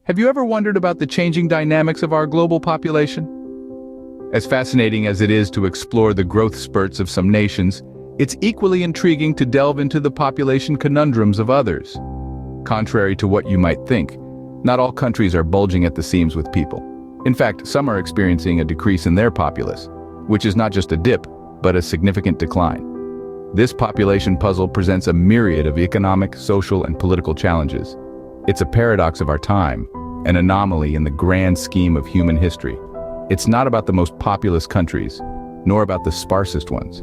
Have you ever wondered about the changing dynamics of our global population? As fascinating as it is to explore the growth spurts of some nations, it's equally intriguing to delve into the population conundrums of others. Contrary to what you might think, not all countries are bulging at the seams with people. In fact, some are experiencing a decrease in their populace, which is not just a dip, but a significant decline. This population puzzle presents a myriad of economic, social, and political challenges. It's a paradox of our time, an anomaly in the grand scheme of human history. It's not about the most populous countries, nor about the sparsest ones.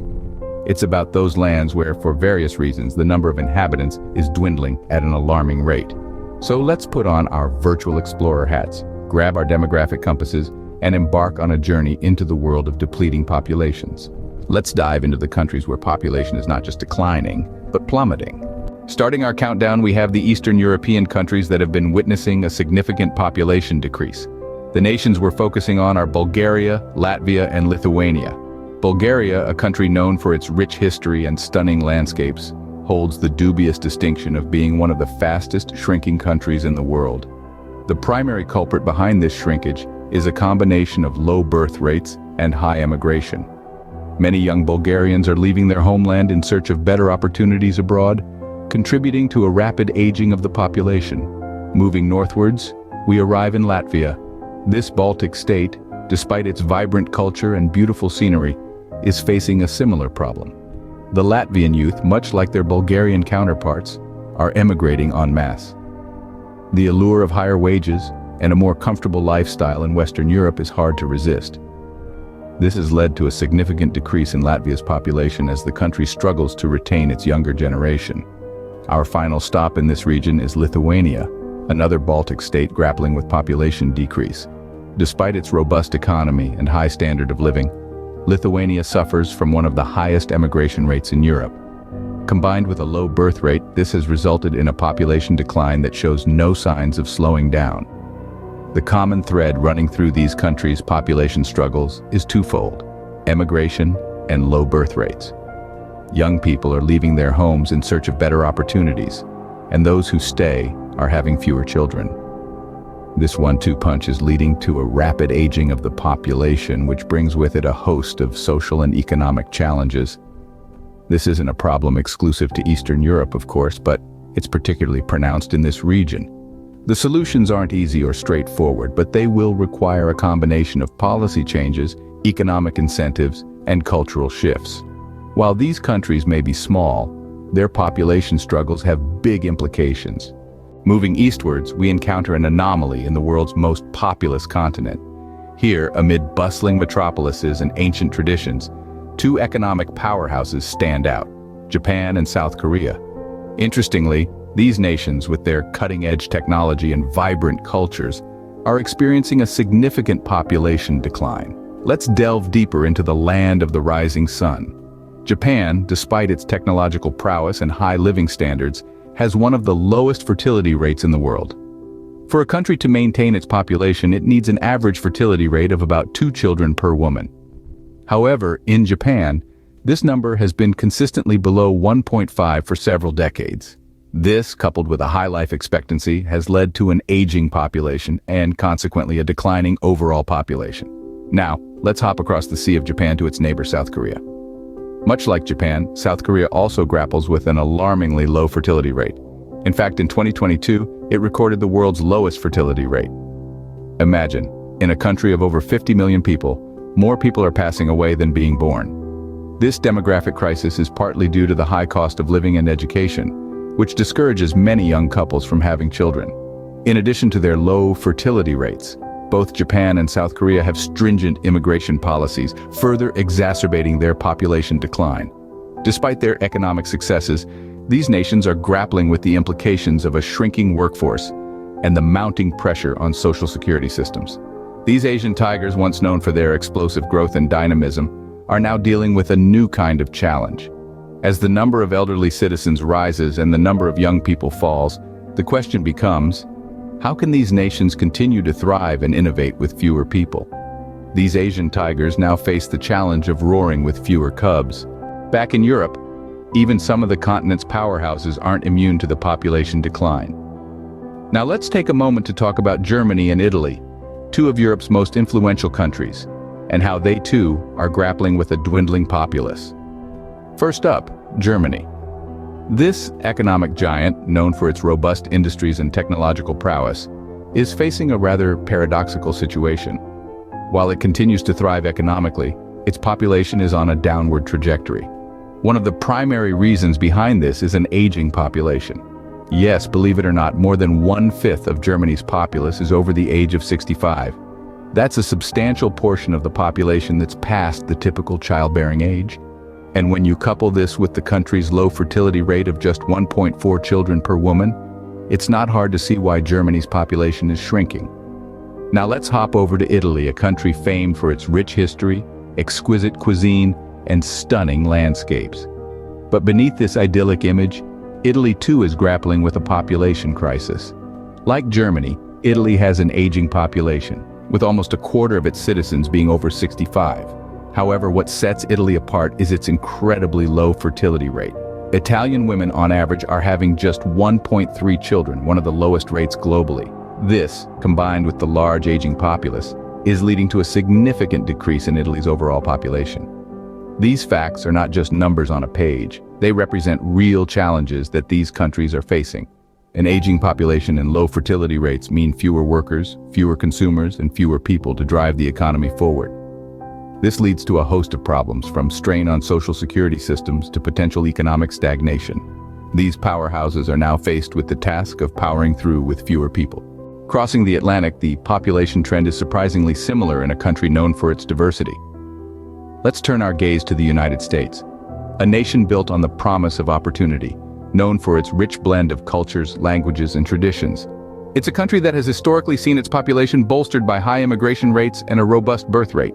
It's about those lands where, for various reasons, the number of inhabitants is dwindling at an alarming rate. So let's put on our virtual explorer hats, grab our demographic compasses, and embark on a journey into the world of depleting populations. Let's dive into the countries where population is not just declining, but plummeting. Starting our countdown, we have the Eastern European countries that have been witnessing a significant population decrease. The nations we're focusing on are Bulgaria, Latvia, and Lithuania. Bulgaria, a country known for its rich history and stunning landscapes, holds the dubious distinction of being one of the fastest shrinking countries in the world. The primary culprit behind this shrinkage is a combination of low birth rates and high emigration. Many young Bulgarians are leaving their homeland in search of better opportunities abroad, contributing to a rapid aging of the population. Moving northwards, we arrive in Latvia. This Baltic state, despite its vibrant culture and beautiful scenery, is facing a similar problem. The Latvian youth, much like their Bulgarian counterparts, are emigrating en masse. The allure of higher wages and a more comfortable lifestyle in Western Europe is hard to resist. This has led to a significant decrease in Latvia's population as the country struggles to retain its younger generation. Our final stop in this region is Lithuania, another Baltic state grappling with population decrease. Despite its robust economy and high standard of living, Lithuania suffers from one of the highest emigration rates in Europe. Combined with a low birth rate, this has resulted in a population decline that shows no signs of slowing down. The common thread running through these countries' population struggles is twofold: emigration and low birth rates. Young people are leaving their homes in search of better opportunities, and those who stay are having fewer children. This one-two punch is leading to a rapid aging of the population, which brings with it a host of social and economic challenges. This isn't a problem exclusive to Eastern Europe, of course, but it's particularly pronounced in this region. The solutions aren't easy or straightforward, but they will require a combination of policy changes, economic incentives, and cultural shifts. While these countries may be small, their population struggles have big implications. Moving eastwards, we encounter an anomaly in the world's most populous continent. Here, amid bustling metropolises and ancient traditions, two economic powerhouses stand out: Japan and South Korea. Interestingly, these nations, with their cutting-edge technology and vibrant cultures, are experiencing a significant population decline. Let's delve deeper into the land of the rising sun. Japan, despite its technological prowess and high living standards, has one of the lowest fertility rates in the world. For a country to maintain its population, it needs an average fertility rate of about 2 children per woman. However, in Japan, this number has been consistently below 1.5 for several decades. This, coupled with a high life expectancy, has led to an aging population and consequently a declining overall population. Now, let's hop across the Sea of Japan to its neighbor, South Korea. Much like Japan, South Korea also grapples with an alarmingly low fertility rate. In fact, in 2022, it recorded the world's lowest fertility rate. Imagine, in a country of over 50 million people, more people are passing away than being born. This demographic crisis is partly due to the high cost of living and education, which discourages many young couples from having children. In addition to their low fertility rates, both Japan and South Korea have stringent immigration policies, further exacerbating their population decline. Despite their economic successes, these nations are grappling with the implications of a shrinking workforce and the mounting pressure on social security systems. These Asian tigers, once known for their explosive growth and dynamism, are now dealing with a new kind of challenge. As the number of elderly citizens rises and the number of young people falls, the question becomes, how can these nations continue to thrive and innovate with fewer people? These Asian tigers now face the challenge of roaring with fewer cubs. Back in Europe, even some of the continent's powerhouses aren't immune to the population decline. Now let's take a moment to talk about Germany and Italy, two of Europe's most influential countries, and how they too are grappling with a dwindling populace. First up, Germany. This economic giant, known for its robust industries and technological prowess, is facing a rather paradoxical situation. While it continues to thrive economically, its population is on a downward trajectory. One of the primary reasons behind this is an aging population. Yes, believe it or not, more than 1/5 of Germany's populace is over the age of 65. That's a substantial portion of the population that's past the typical childbearing age. And when you couple this with the country's low fertility rate of just 1.4 children per woman, it's not hard to see why Germany's population is shrinking. Now let's hop over to Italy, a country famed for its rich history, exquisite cuisine, and stunning landscapes. But beneath this idyllic image, Italy too is grappling with a population crisis. Like Germany, Italy has an aging population, with almost a quarter of its citizens being over 65. However, what sets Italy apart is its incredibly low fertility rate. Italian women on average are having just 1.3 children, one of the lowest rates globally. This, combined with the large aging populace, is leading to a significant decrease in Italy's overall population. These facts are not just numbers on a page. They represent real challenges that these countries are facing. An aging population and low fertility rates mean fewer workers, fewer consumers, and fewer people to drive the economy forward. This leads to a host of problems, from strain on social security systems to potential economic stagnation. These powerhouses are now faced with the task of powering through with fewer people. Crossing the Atlantic, the population trend is surprisingly similar in a country known for its diversity. Let's turn our gaze to the United States, a nation built on the promise of opportunity, known for its rich blend of cultures, languages, and traditions. It's a country that has historically seen its population bolstered by high immigration rates and a robust birth rate.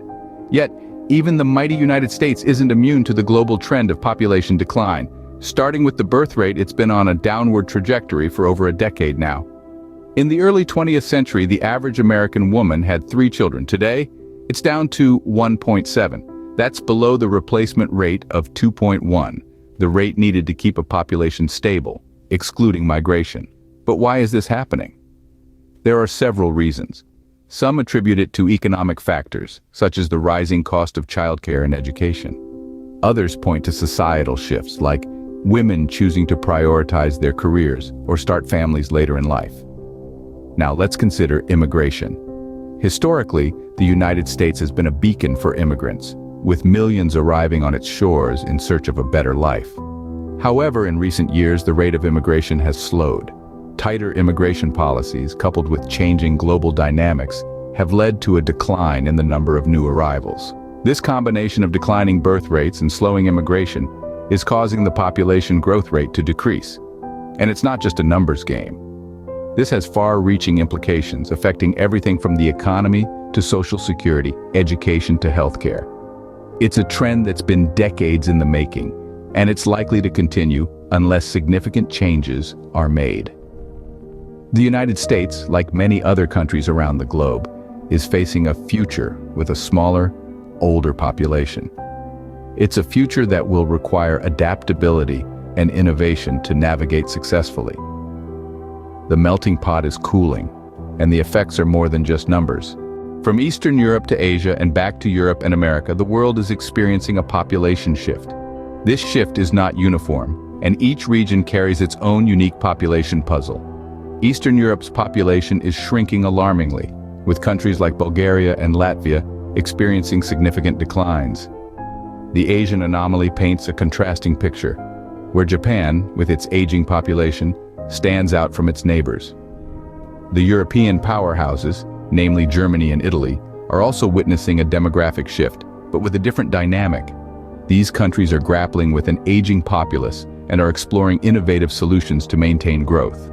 Yet, even the mighty United States isn't immune to the global trend of population decline. Starting with the birth rate, it's been on a downward trajectory for over a decade now. In the early 20th century, the average American woman had 3 children. Today, it's down to 1.7. That's below the replacement rate of 2.1, the rate needed to keep a population stable, excluding migration. But why is this happening? There are several reasons. Some attribute it to economic factors, such as the rising cost of childcare and education. Others point to societal shifts, like women choosing to prioritize their careers or start families later in life. Now let's consider immigration. Historically, the United States has been a beacon for immigrants, with millions arriving on its shores in search of a better life. However, in recent years, the rate of immigration has slowed. Tighter immigration policies, coupled with changing global dynamics, have led to a decline in the number of new arrivals. This combination of declining birth rates and slowing immigration is causing the population growth rate to decrease. And it's not just a numbers game. This has far-reaching implications, affecting everything from the economy to social security, education to healthcare. It's a trend that's been decades in the making, and it's likely to continue unless significant changes are made. The United States, like many other countries around the globe, is facing a future with a smaller, older population. It's a future that will require adaptability and innovation to navigate successfully. The melting pot is cooling, and the effects are more than just numbers. From Eastern Europe to Asia and back to Europe and America, the world is experiencing a population shift. This shift is not uniform, and each region carries its own unique population puzzle. Eastern Europe's population is shrinking alarmingly, with countries like Bulgaria and Latvia experiencing significant declines. The Asian anomaly paints a contrasting picture, where Japan, with its aging population, stands out from its neighbors. The European powerhouses, namely Germany and Italy, are also witnessing a demographic shift, but with a different dynamic. These countries are grappling with an aging populace and are exploring innovative solutions to maintain growth.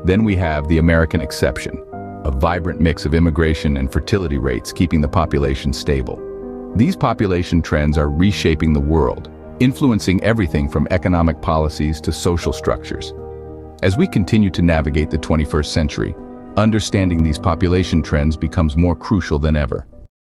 Then we have the American exception, a vibrant mix of immigration and fertility rates keeping the population stable. These population trends are reshaping the world, influencing everything from economic policies to social structures. As we continue to navigate the 21st century, understanding these population trends becomes more crucial than ever.